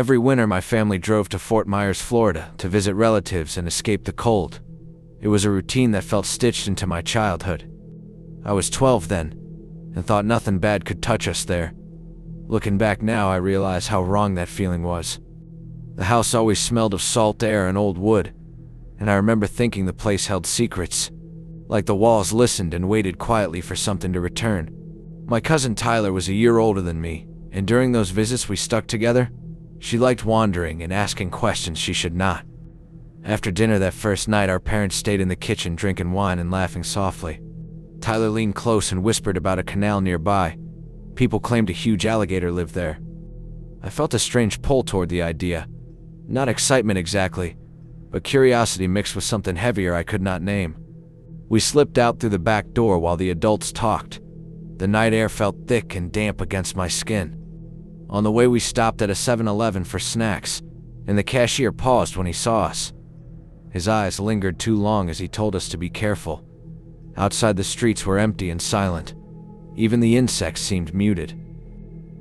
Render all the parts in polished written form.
Every winter my family drove to Fort Myers, Florida to visit relatives and escape the cold. It was a routine that felt stitched into my childhood. I was 12 then, and thought nothing bad could touch us there. Looking back now, I realize how wrong that feeling was. The house always smelled of salt air and old wood, and I remember thinking the place held secrets, like the walls listened and waited quietly for something to return. My cousin Tyler was a year older than me, and during those visits we stuck together. She liked wandering and asking questions she should not. After dinner that first night, our parents stayed in the kitchen drinking wine and laughing softly. Tyler leaned close and whispered about a canal nearby. People claimed a huge alligator lived there. I felt a strange pull toward the idea. Not excitement exactly, but curiosity mixed with something heavier I could not name. We slipped out through the back door while the adults talked. The night air felt thick and damp against my skin. On the way we stopped at a 7-Eleven for snacks, and the cashier paused when he saw us. His eyes lingered too long as he told us to be careful. Outside, the streets were empty and silent. Even the insects seemed muted.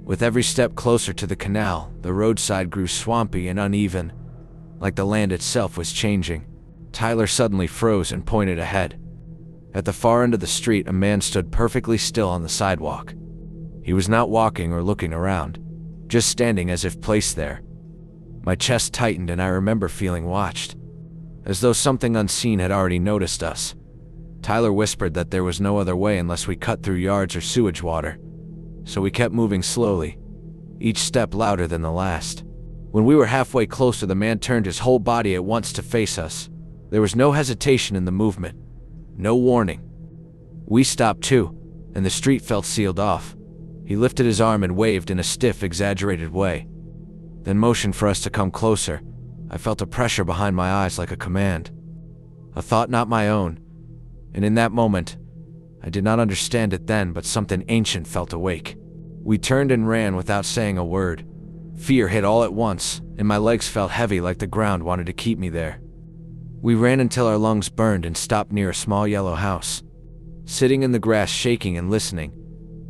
With every step closer to the canal, the roadside grew swampy and uneven, like the land itself was changing. Tyler suddenly froze and pointed ahead. At the far end of the street, a man stood perfectly still on the sidewalk. He was not walking or looking around, just standing as if placed there. My chest tightened and I remember feeling watched, as though something unseen had already noticed us. Tyler whispered that there was no other way unless we cut through yards or sewage water, so we kept moving slowly, each step louder than the last. When we were halfway closer, the man turned his whole body at once to face us. There was no hesitation in the movement, no warning. We stopped too, and the street felt sealed off. He lifted his arm and waved in a stiff, exaggerated way, then motioned for us to come closer. I felt a pressure behind my eyes like a command, a thought not my own, and in that moment, I did not understand it then, but something ancient felt awake. We turned and ran without saying a word. Fear hit all at once, and my legs felt heavy like the ground wanted to keep me there. We ran until our lungs burned and stopped near a small yellow house. Sitting in the grass, shaking and listening,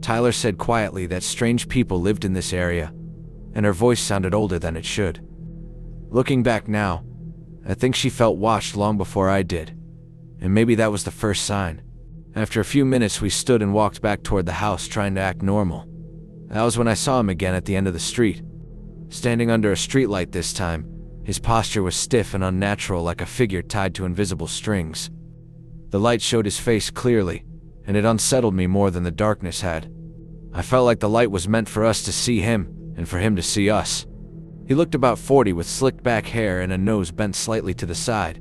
Tyler said quietly that strange people lived in this area, and her voice sounded older than it should. Looking back now, I think she felt watched long before I did, and maybe that was the first sign. After a few minutes, we stood and walked back toward the house, trying to act normal. That was when I saw him again at the end of the street, standing under a streetlight this time. His posture was stiff and unnatural, like a figure tied to invisible strings. The light showed his face clearly, and it unsettled me more than the darkness had. I felt like the light was meant for us to see him, and for him to see us. He looked about 40 with slicked back hair and a nose bent slightly to the side.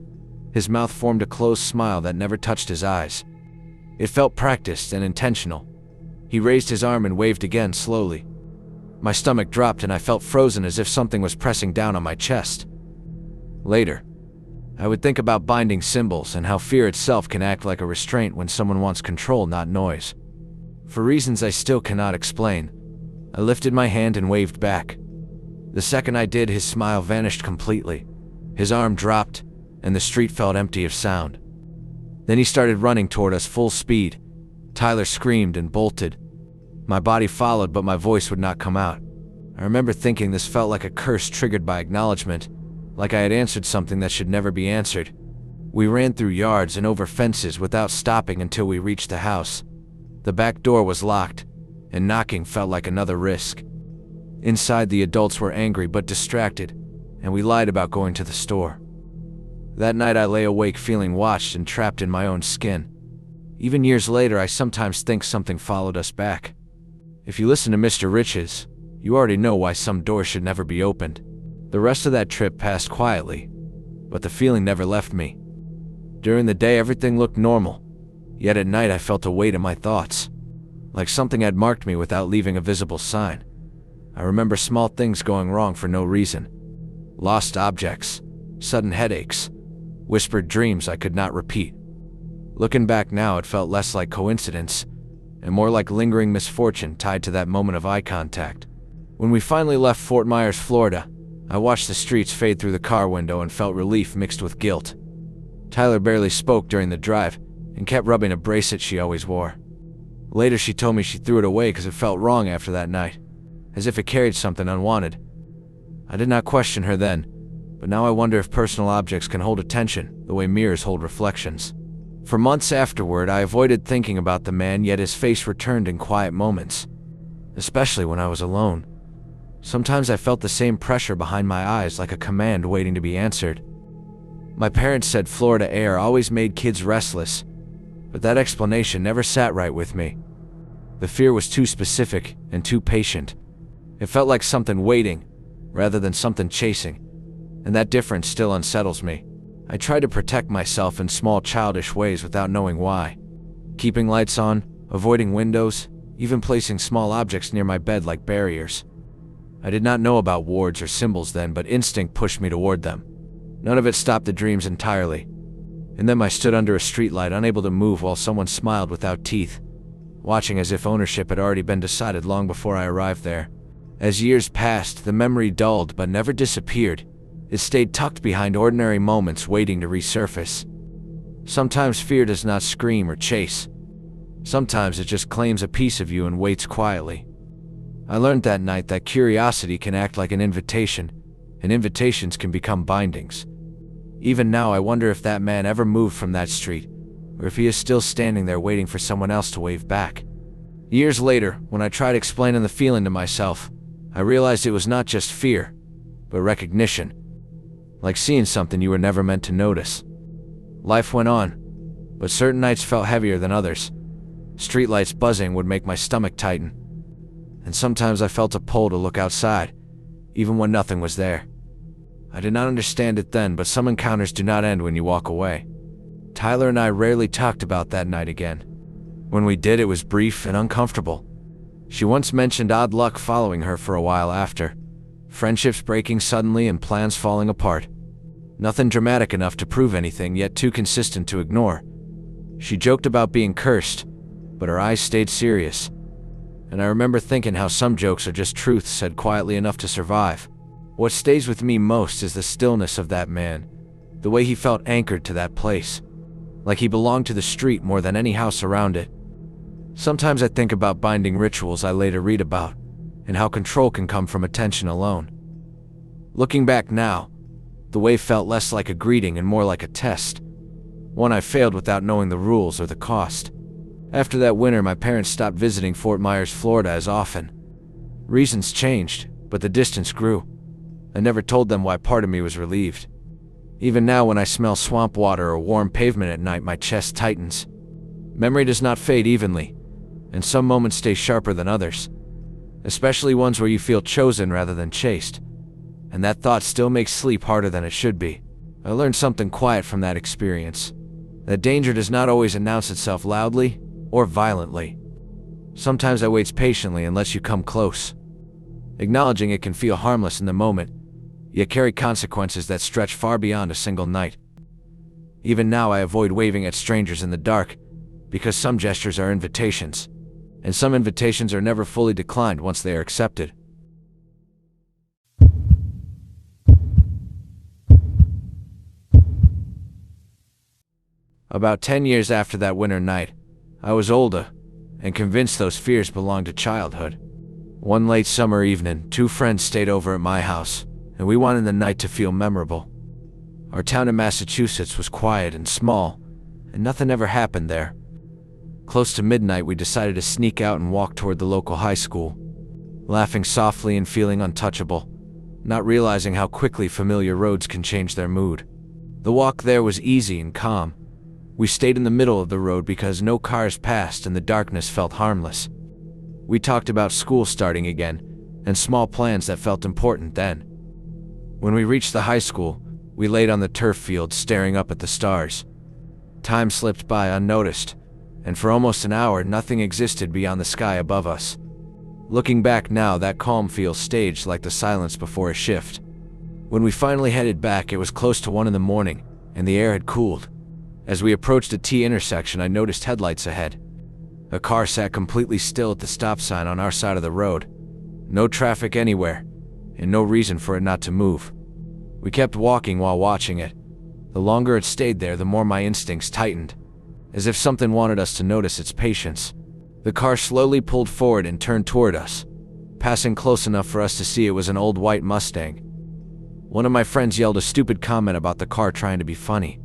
His mouth formed a closed smile that never touched his eyes. It felt practiced and intentional. He raised his arm and waved again slowly. My stomach dropped and I felt frozen, as if something was pressing down on my chest. Later, I would think about binding symbols and how fear itself can act like a restraint when someone wants control, not noise. For reasons I still cannot explain, I lifted my hand and waved back. The second I did, his smile vanished completely. His arm dropped, and the street felt empty of sound. Then he started running toward us full speed. Tyler screamed and bolted. My body followed, but my voice would not come out. I remember thinking this felt like a curse triggered by acknowledgement, like I had answered something that should never be answered. We ran through yards and over fences without stopping until we reached the house. The back door was locked, and knocking felt like another risk. Inside, the adults were angry but distracted, and we lied about going to the store. That night I lay awake feeling watched and trapped in my own skin. Even years later, I sometimes think something followed us back. If you listen to Mr. Riches, you already know why some doors should never be opened. The rest of that trip passed quietly, but the feeling never left me. During the day, everything looked normal, yet at night I felt a weight in my thoughts, like something had marked me without leaving a visible sign. I remember small things going wrong for no reason. Lost objects, sudden headaches, whispered dreams I could not repeat. Looking back now, it felt less like coincidence and more like lingering misfortune tied to that moment of eye contact. When we finally left Fort Myers, Florida, I watched the streets fade through the car window and felt relief mixed with guilt. Tyler barely spoke during the drive and kept rubbing a bracelet she always wore. Later, she told me she threw it away because it felt wrong after that night, as if it carried something unwanted. I did not question her then, but now I wonder if personal objects can hold attention the way mirrors hold reflections. For months afterward, I avoided thinking about the man, yet his face returned in quiet moments, especially when I was alone. Sometimes I felt the same pressure behind my eyes, like a command waiting to be answered. My parents said Florida air always made kids restless, but that explanation never sat right with me. The fear was too specific and too patient. It felt like something waiting, rather than something chasing, and that difference still unsettles me. I try to protect myself in small childish ways without knowing why. Keeping lights on, avoiding windows, even placing small objects near my bed like barriers. I did not know about wards or symbols then, but instinct pushed me toward them. None of it stopped the dreams entirely. And then I stood under a streetlight, unable to move, while someone smiled without teeth, watching as if ownership had already been decided long before I arrived there. As years passed, the memory dulled but never disappeared. It stayed tucked behind ordinary moments, waiting to resurface. Sometimes fear does not scream or chase. Sometimes it just claims a piece of you and waits quietly. I learned that night that curiosity can act like an invitation, and invitations can become bindings. Even now, I wonder if that man ever moved from that street, or if he is still standing there waiting for someone else to wave back. Years later, when I tried explaining the feeling to myself, I realized it was not just fear, but recognition. Like seeing something you were never meant to notice. Life went on, but certain nights felt heavier than others. Streetlights buzzing would make my stomach tighten, and sometimes I felt a pull to look outside, even when nothing was there. I did not understand it then, but some encounters do not end when you walk away. Tyler and I rarely talked about that night again. When we did, it was brief and uncomfortable. She once mentioned odd luck following her for a while after, friendships breaking suddenly and plans falling apart. Nothing dramatic enough to prove anything, yet too consistent to ignore. She joked about being cursed, but her eyes stayed serious. And I remember thinking how some jokes are just truths said quietly enough to survive. What stays with me most is the stillness of that man, the way he felt anchored to that place, like he belonged to the street more than any house around it. Sometimes I think about binding rituals I later read about, and how control can come from attention alone. Looking back now, the wave felt less like a greeting and more like a test, one I failed without knowing the rules or the cost. After that winter, my parents stopped visiting Fort Myers, Florida as often. Reasons changed, but the distance grew. I never told them why. Part of me was relieved. Even now, when I smell swamp water or warm pavement at night, my chest tightens. Memory does not fade evenly, and some moments stay sharper than others, especially ones where you feel chosen rather than chased, and that thought still makes sleep harder than it should be. I learned something quiet from that experience, that danger does not always announce itself loudly or violently. Sometimes it waits patiently and lets you come close. Acknowledging it can feel harmless in the moment, yet carry consequences that stretch far beyond a single night. Even now, I avoid waving at strangers in the dark, because some gestures are invitations, and some invitations are never fully declined once they are accepted. About 10 years after that winter night, I was older, and convinced those fears belonged to childhood. One late summer evening, two friends stayed over at my house, and we wanted the night to feel memorable. Our town in Massachusetts was quiet and small, and nothing ever happened there. Close to midnight, we decided to sneak out and walk toward the local high school, laughing softly and feeling untouchable, not realizing how quickly familiar roads can change their mood. The walk there was easy and calm. We stayed in the middle of the road because no cars passed and the darkness felt harmless. We talked about school starting again, and small plans that felt important then. When we reached the high school, we laid on the turf field staring up at the stars. Time slipped by unnoticed, and for almost an hour nothing existed beyond the sky above us. Looking back now, that calm feels staged, like the silence before a shift. When we finally headed back, it was close to 1 in the morning, and the air had cooled. As we approached a T intersection, I noticed headlights ahead. A car sat completely still at the stop sign on our side of the road. No traffic anywhere, and no reason for it not to move. We kept walking while watching it. The longer it stayed there, the more my instincts tightened, as if something wanted us to notice its patience. The car slowly pulled forward and turned toward us, passing close enough for us to see it was an old white Mustang. One of my friends yelled a stupid comment about the car trying to be funny.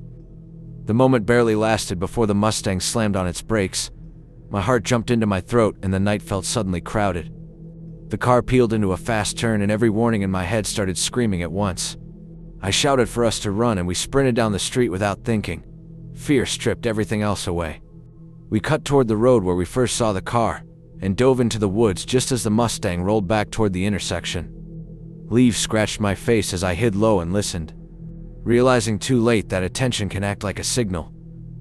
The moment barely lasted before the Mustang slammed on its brakes. My heart jumped into my throat and the night felt suddenly crowded. The car peeled into a fast turn and every warning in my head started screaming at once. I shouted for us to run and we sprinted down the street without thinking. Fear stripped everything else away. We cut toward the road where we first saw the car and dove into the woods just as the Mustang rolled back toward the intersection. Leaves scratched my face as I hid low and listened, realizing too late that attention can act like a signal,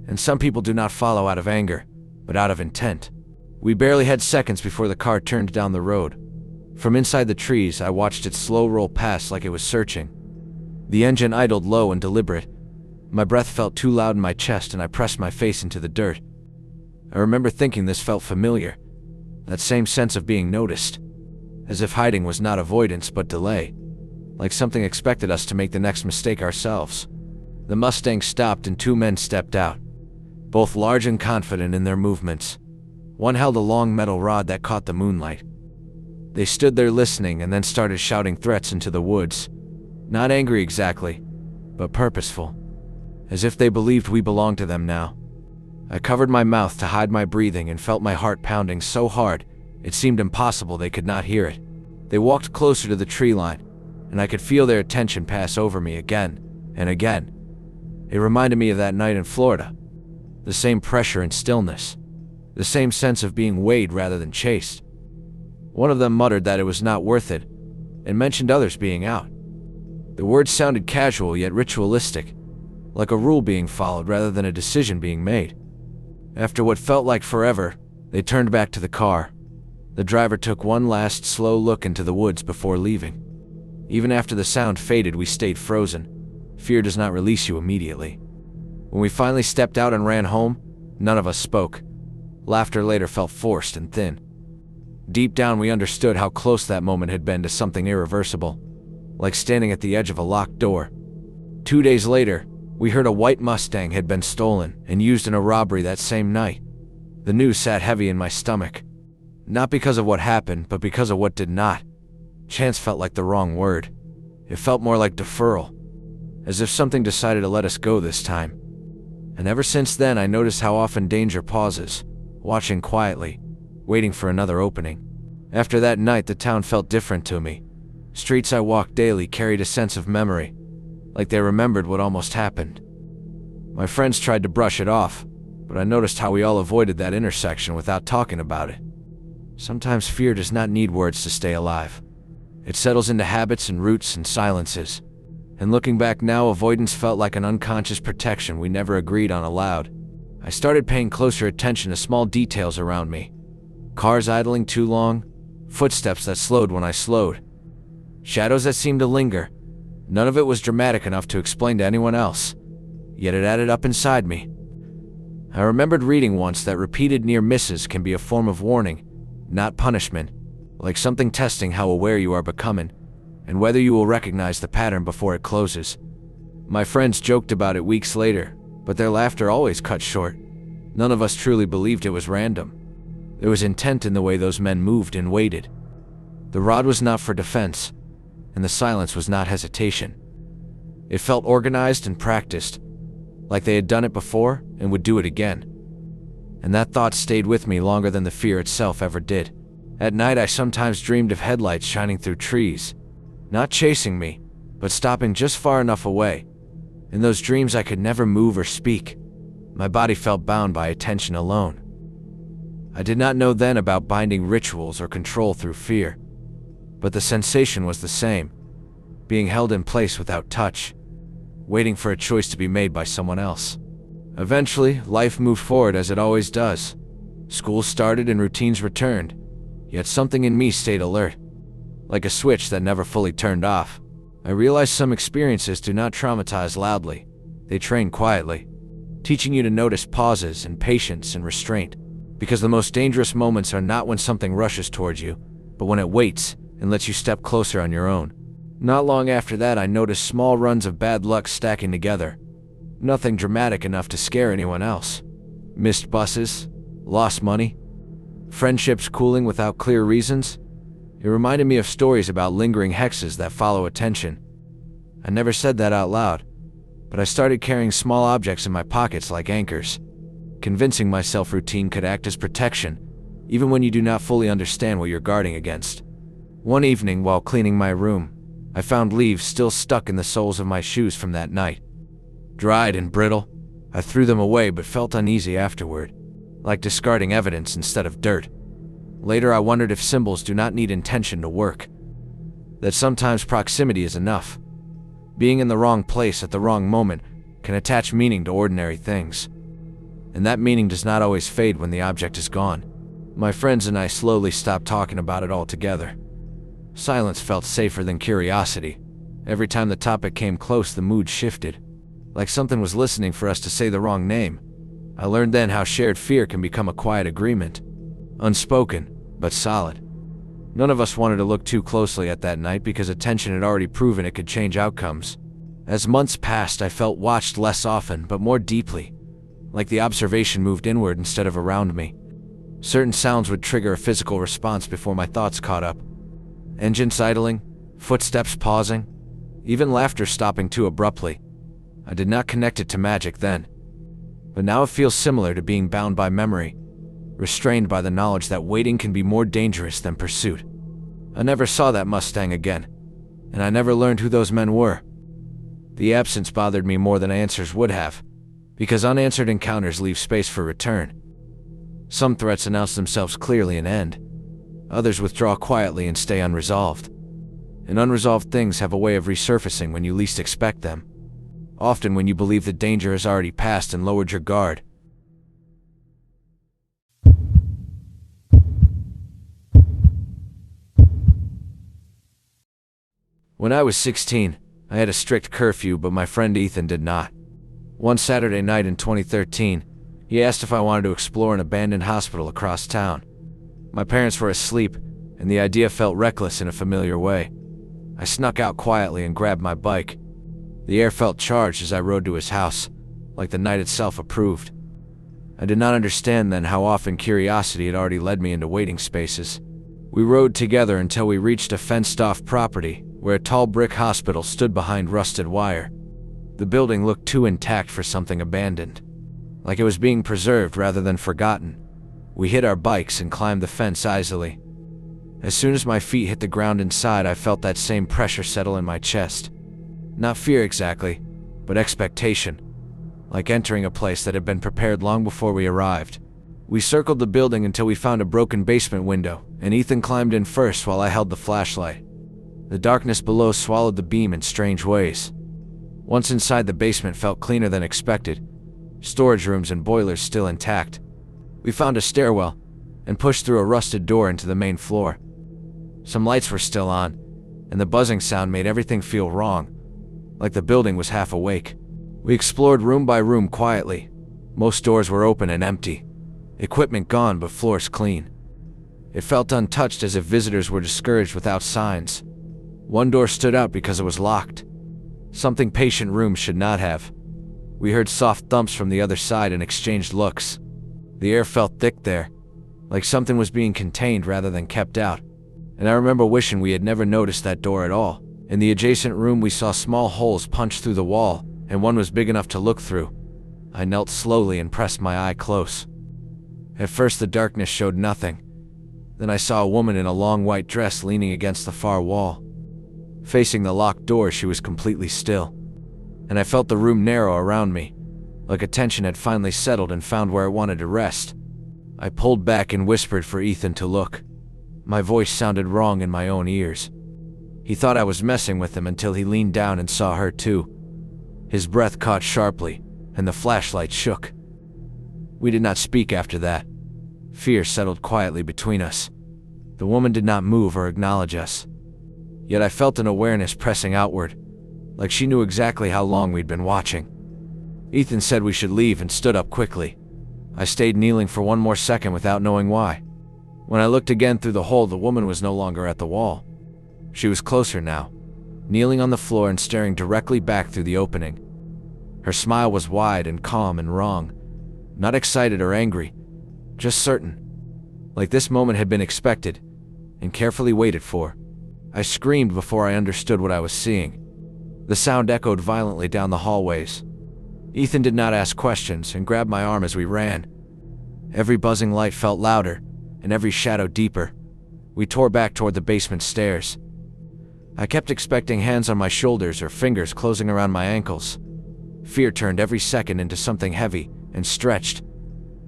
and some people do not follow out of anger, but out of intent. We barely had seconds before the car turned down the road. From inside the trees, I watched it slow roll past like it was searching. The engine idled low and deliberate. My breath felt too loud in my chest and I pressed my face into the dirt. I remember thinking this felt familiar, that same sense of being noticed, as if hiding was not avoidance but delay, like something expected us to make the next mistake ourselves. The Mustang stopped and two men stepped out, both large and confident in their movements. One held a long metal rod that caught the moonlight. They stood there listening and then started shouting threats into the woods. Not angry exactly, but purposeful, as if they believed we belonged to them now. I covered my mouth to hide my breathing and felt my heart pounding so hard it seemed impossible they could not hear it. They walked closer to the tree line, and I could feel their attention pass over me again and again. It reminded me of that night in Florida. The same pressure and stillness, the same sense of being weighed rather than chased. One of them muttered that it was not worth it, and mentioned others being out. The words sounded casual yet ritualistic, like a rule being followed rather than a decision being made. After what felt like forever, they turned back to the car. The driver took one last slow look into the woods before leaving. Even after the sound faded, we stayed frozen. Fear does not release you immediately. When we finally stepped out and ran home, none of us spoke. Laughter later felt forced and thin. Deep down, we understood how close that moment had been to something irreversible, like standing at the edge of a locked door. 2 days later, we heard a white Mustang had been stolen and used in a robbery that same night. The news sat heavy in my stomach. Not because of what happened, but because of what did not. Chance felt like the wrong word. It felt more like deferral, as if something decided to let us go this time. And ever since then, I noticed how often danger pauses, watching quietly, waiting for another opening. After that night, the town felt different to me. Streets I walked daily carried a sense of memory, like they remembered what almost happened. My friends tried to brush it off, but I noticed how we all avoided that intersection without talking about it. Sometimes fear does not need words to stay alive. It settles into habits and roots and silences. And looking back now, avoidance felt like an unconscious protection we never agreed on aloud. I started paying closer attention to small details around me. Cars idling too long, footsteps that slowed when I slowed, shadows that seemed to linger. None of it was dramatic enough to explain to anyone else, yet it added up inside me. I remembered reading once that repeated near misses can be a form of warning, not punishment, like something testing how aware you are becoming, and whether you will recognize the pattern before it closes. My friends joked about it weeks later, but their laughter always cut short. None of us truly believed it was random. There was intent in the way those men moved and waited. The rod was not for defense, and the silence was not hesitation. It felt organized and practiced, like they had done it before and would do it again. And that thought stayed with me longer than the fear itself ever did. At night, I sometimes dreamed of headlights shining through trees, not chasing me, but stopping just far enough away. In those dreams, I could never move or speak. My body felt bound by attention alone. I did not know then about binding rituals or control through fear, but the sensation was the same, being held in place without touch, waiting for a choice to be made by someone else. Eventually, life moved forward as it always does. School started and routines returned, yet something in me stayed alert, like a switch that never fully turned off. I realized some experiences do not traumatize loudly, they train quietly, teaching you to notice pauses and patience and restraint, because the most dangerous moments are not when something rushes towards you, but when it waits and lets you step closer on your own. Not long after that, I noticed small runs of bad luck stacking together. Nothing dramatic enough to scare anyone else. Missed buses, lost money, friendships cooling without clear reasons. It reminded me of stories about lingering hexes that follow attention. I never said that out loud, but I started carrying small objects in my pockets like anchors, convincing myself routine could act as protection, even when you do not fully understand what you're guarding against. One evening, while cleaning my room, I found leaves still stuck in the soles of my shoes from that night. Dried and brittle, I threw them away but felt uneasy afterward, like discarding evidence instead of dirt. Later I wondered if symbols do not need intention to work, that sometimes proximity is enough. Being in the wrong place at the wrong moment can attach meaning to ordinary things, and that meaning does not always fade when the object is gone. My friends and I slowly stopped talking about it altogether. Silence felt safer than curiosity. Every time the topic came close, the mood shifted, like something was listening for us to say the wrong name. I learned then how shared fear can become a quiet agreement, unspoken, but solid. None of us wanted to look too closely at that night because attention had already proven it could change outcomes. As months passed, I felt watched less often, but more deeply, like the observation moved inward instead of around me. Certain sounds would trigger a physical response before my thoughts caught up. Engines idling, footsteps pausing, even laughter stopping too abruptly. I did not connect it to magic then, but now it feels similar to being bound by memory, restrained by the knowledge that waiting can be more dangerous than pursuit. I never saw that Mustang again, and I never learned who those men were. The absence bothered me more than answers would have, because unanswered encounters leave space for return. Some threats announce themselves clearly and end. Others withdraw quietly and stay unresolved. And unresolved things have a way of resurfacing when you least expect them, often when you believe the danger has already passed and lowered your guard. When I was 16, I had a strict curfew, but my friend Ethan did not. One Saturday night in 2013, he asked if I wanted to explore an abandoned hospital across town. My parents were asleep, and the idea felt reckless in a familiar way. I snuck out quietly and grabbed my bike. The air felt charged as I rode to his house, like the night itself approved. I did not understand then how often curiosity had already led me into waiting spaces. We rode together until we reached a fenced-off property, where a tall brick hospital stood behind rusted wire. The building looked too intact for something abandoned, like it was being preserved rather than forgotten. We hid our bikes and climbed the fence easily. As soon as my feet hit the ground inside, I felt that same pressure settle in my chest. Not fear exactly, but expectation, like entering a place that had been prepared long before we arrived. We circled the building until we found a broken basement window, and Ethan climbed in first while I held the flashlight. The darkness below swallowed the beam in strange ways. Once inside, the basement felt cleaner than expected, storage rooms and boilers still intact. We found a stairwell and pushed through a rusted door into the main floor. Some lights were still on, and the buzzing sound made everything feel wrong, like the building was half awake. We explored room by room quietly. Most doors were open and empty, equipment gone but floors clean. It felt untouched, as if visitors were discouraged without signs. One door stood out because it was locked, something patient rooms should not have. We heard soft thumps from the other side and exchanged looks. The air felt thick there, like something was being contained rather than kept out. And I remember wishing we had never noticed that door at all. In the adjacent room, we saw small holes punched through the wall, and one was big enough to look through. I knelt slowly and pressed my eye close. At first the darkness showed nothing. Then I saw a woman in a long white dress leaning against the far wall. Facing the locked door, she was completely still, and I felt the room narrow around me, like attention had finally settled and found where it wanted to rest. I pulled back and whispered for Ethan to look. My voice sounded wrong in my own ears. He thought I was messing with him until he leaned down and saw her too. His breath caught sharply, and the flashlight shook. We did not speak after that. Fear settled quietly between us. The woman did not move or acknowledge us. Yet I felt an awareness pressing outward, like she knew exactly how long we'd been watching. Ethan said we should leave and stood up quickly. I stayed kneeling for one more second without knowing why. When I looked again through the hole, the woman was no longer at the wall. She was closer now, kneeling on the floor and staring directly back through the opening. Her smile was wide and calm and wrong, not excited or angry, just certain, like this moment had been expected and carefully waited for. I screamed before I understood what I was seeing. The sound echoed violently down the hallways. Ethan did not ask questions and grabbed my arm as we ran. Every buzzing light felt louder, and every shadow deeper. We tore back toward the basement stairs. I kept expecting hands on my shoulders or fingers closing around my ankles. Fear turned every second into something heavy and stretched,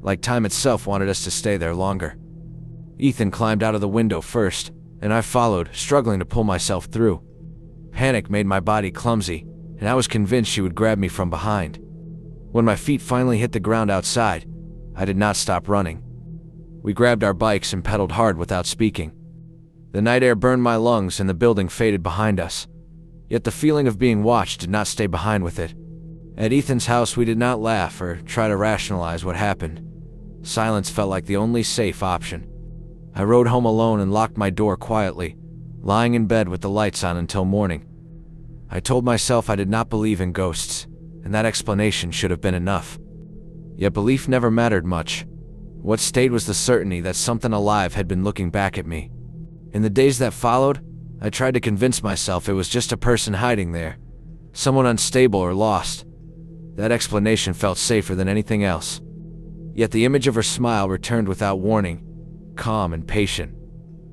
like time itself wanted us to stay there longer. Ethan climbed out of the window first, and I followed, struggling to pull myself through. Panic made my body clumsy, and I was convinced she would grab me from behind. When my feet finally hit the ground outside, I did not stop running. We grabbed our bikes and pedaled hard without speaking. The night air burned my lungs and the building faded behind us. Yet the feeling of being watched did not stay behind with it. At Ethan's house, we did not laugh or try to rationalize what happened. Silence felt like the only safe option. I rode home alone and locked my door quietly, lying in bed with the lights on until morning. I told myself I did not believe in ghosts, and that explanation should have been enough. Yet belief never mattered much. What stayed was the certainty that something alive had been looking back at me. In the days that followed, I tried to convince myself it was just a person hiding there, someone unstable or lost. That explanation felt safer than anything else. Yet the image of her smile returned without warning, calm and patient,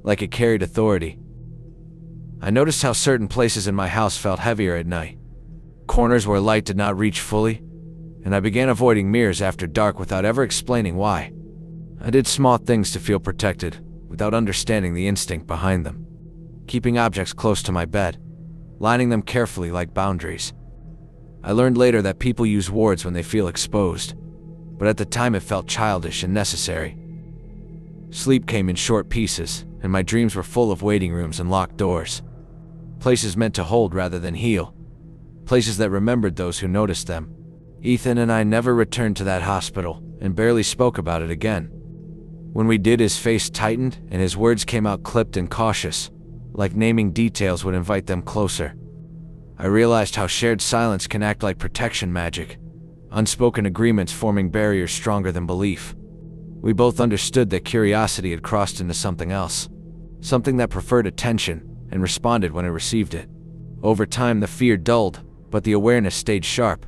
like it carried authority. I noticed how certain places in my house felt heavier at night. Corners where light did not reach fully, and I began avoiding mirrors after dark without ever explaining why. I did small things to feel protected, without understanding the instinct behind them. Keeping objects close to my bed, lining them carefully like boundaries. I learned later that people use wards when they feel exposed, but at the time it felt childish and necessary. Sleep came in short pieces, and my dreams were full of waiting rooms and locked doors. Places meant to hold rather than heal. Places that remembered those who noticed them. Ethan and I never returned to that hospital, and barely spoke about it again. When we did, his face tightened, and his words came out clipped and cautious, like naming details would invite them closer. I realized how shared silence can act like protection magic, unspoken agreements forming barriers stronger than belief. We both understood that curiosity had crossed into something else, something that preferred attention and responded when it received it. Over time, the fear dulled, but the awareness stayed sharp.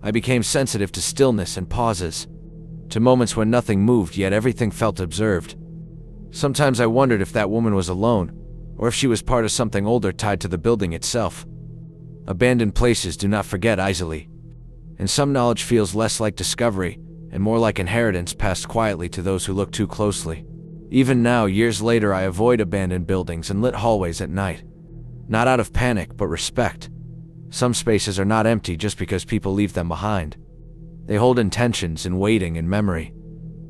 I became sensitive to stillness and pauses, to moments when nothing moved yet everything felt observed. Sometimes I wondered if that woman was alone, or if she was part of something older tied to the building itself. Abandoned places do not forget easily, and some knowledge feels less like discovery and more like inheritance passed quietly to those who look too closely. Even now, years later, I avoid abandoned buildings and lit hallways at night. Not out of panic, but respect. Some spaces are not empty just because people leave them behind. They hold intentions and waiting and memory.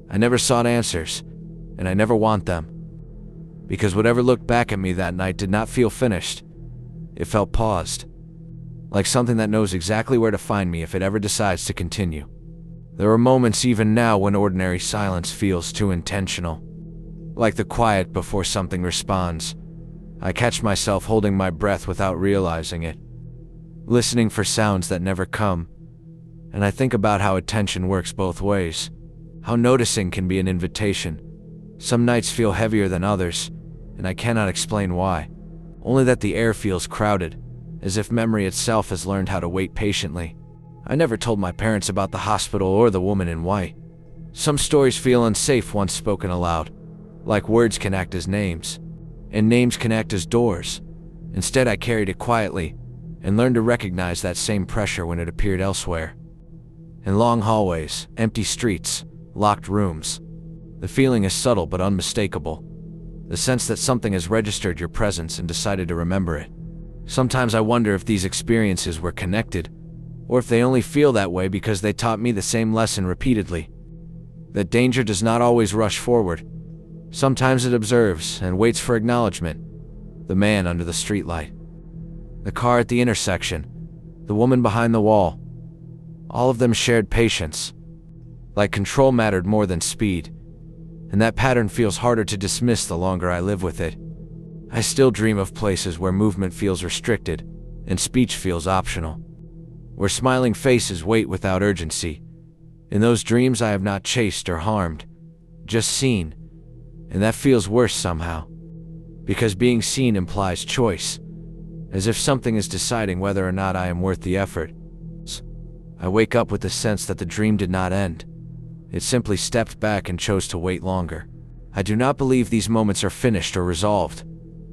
I never sought answers, and I never want them. Because whatever looked back at me that night did not feel finished. It felt paused. Like something that knows exactly where to find me if it ever decides to continue. There are moments even now when ordinary silence feels too intentional. Like the quiet before something responds. I catch myself holding my breath without realizing it, listening for sounds that never come. And I think about how attention works both ways. How noticing can be an invitation. Some nights feel heavier than others, and I cannot explain why. Only that the air feels crowded, as if memory itself has learned how to wait patiently. I never told my parents about the hospital or the woman in white. Some stories feel unsafe once spoken aloud, like words can act as names, and names can act as doors. Instead, I carried it quietly, and learned to recognize that same pressure when it appeared elsewhere. In long hallways, empty streets, locked rooms, the feeling is subtle but unmistakable. The sense that something has registered your presence and decided to remember it. Sometimes I wonder if these experiences were connected, or if they only feel that way because they taught me the same lesson repeatedly. That danger does not always rush forward. Sometimes it observes and waits for acknowledgement. The man under the streetlight, the car at the intersection, the woman behind the wall. All of them shared patience. Like control mattered more than speed. And that pattern feels harder to dismiss the longer I live with it. I still dream of places where movement feels restricted and speech feels optional. Where smiling faces wait without urgency. In those dreams I have not chased or harmed, just seen. And that feels worse somehow. Because being seen implies choice. as if something is deciding whether or not I am worth the effort. I wake up with the sense that the dream did not end. It simply stepped back and chose to wait longer. I do not believe these moments are finished or resolved.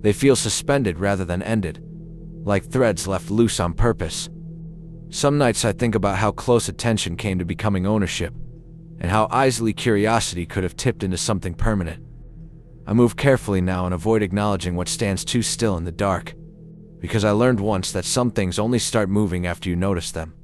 They feel suspended rather than ended, like threads left loose on purpose. Some nights I think about how close attention came to becoming ownership, and how easily curiosity could have tipped into something permanent. I move carefully now and avoid acknowledging what stands too still in the dark, because I learned once that some things only start moving after you notice them.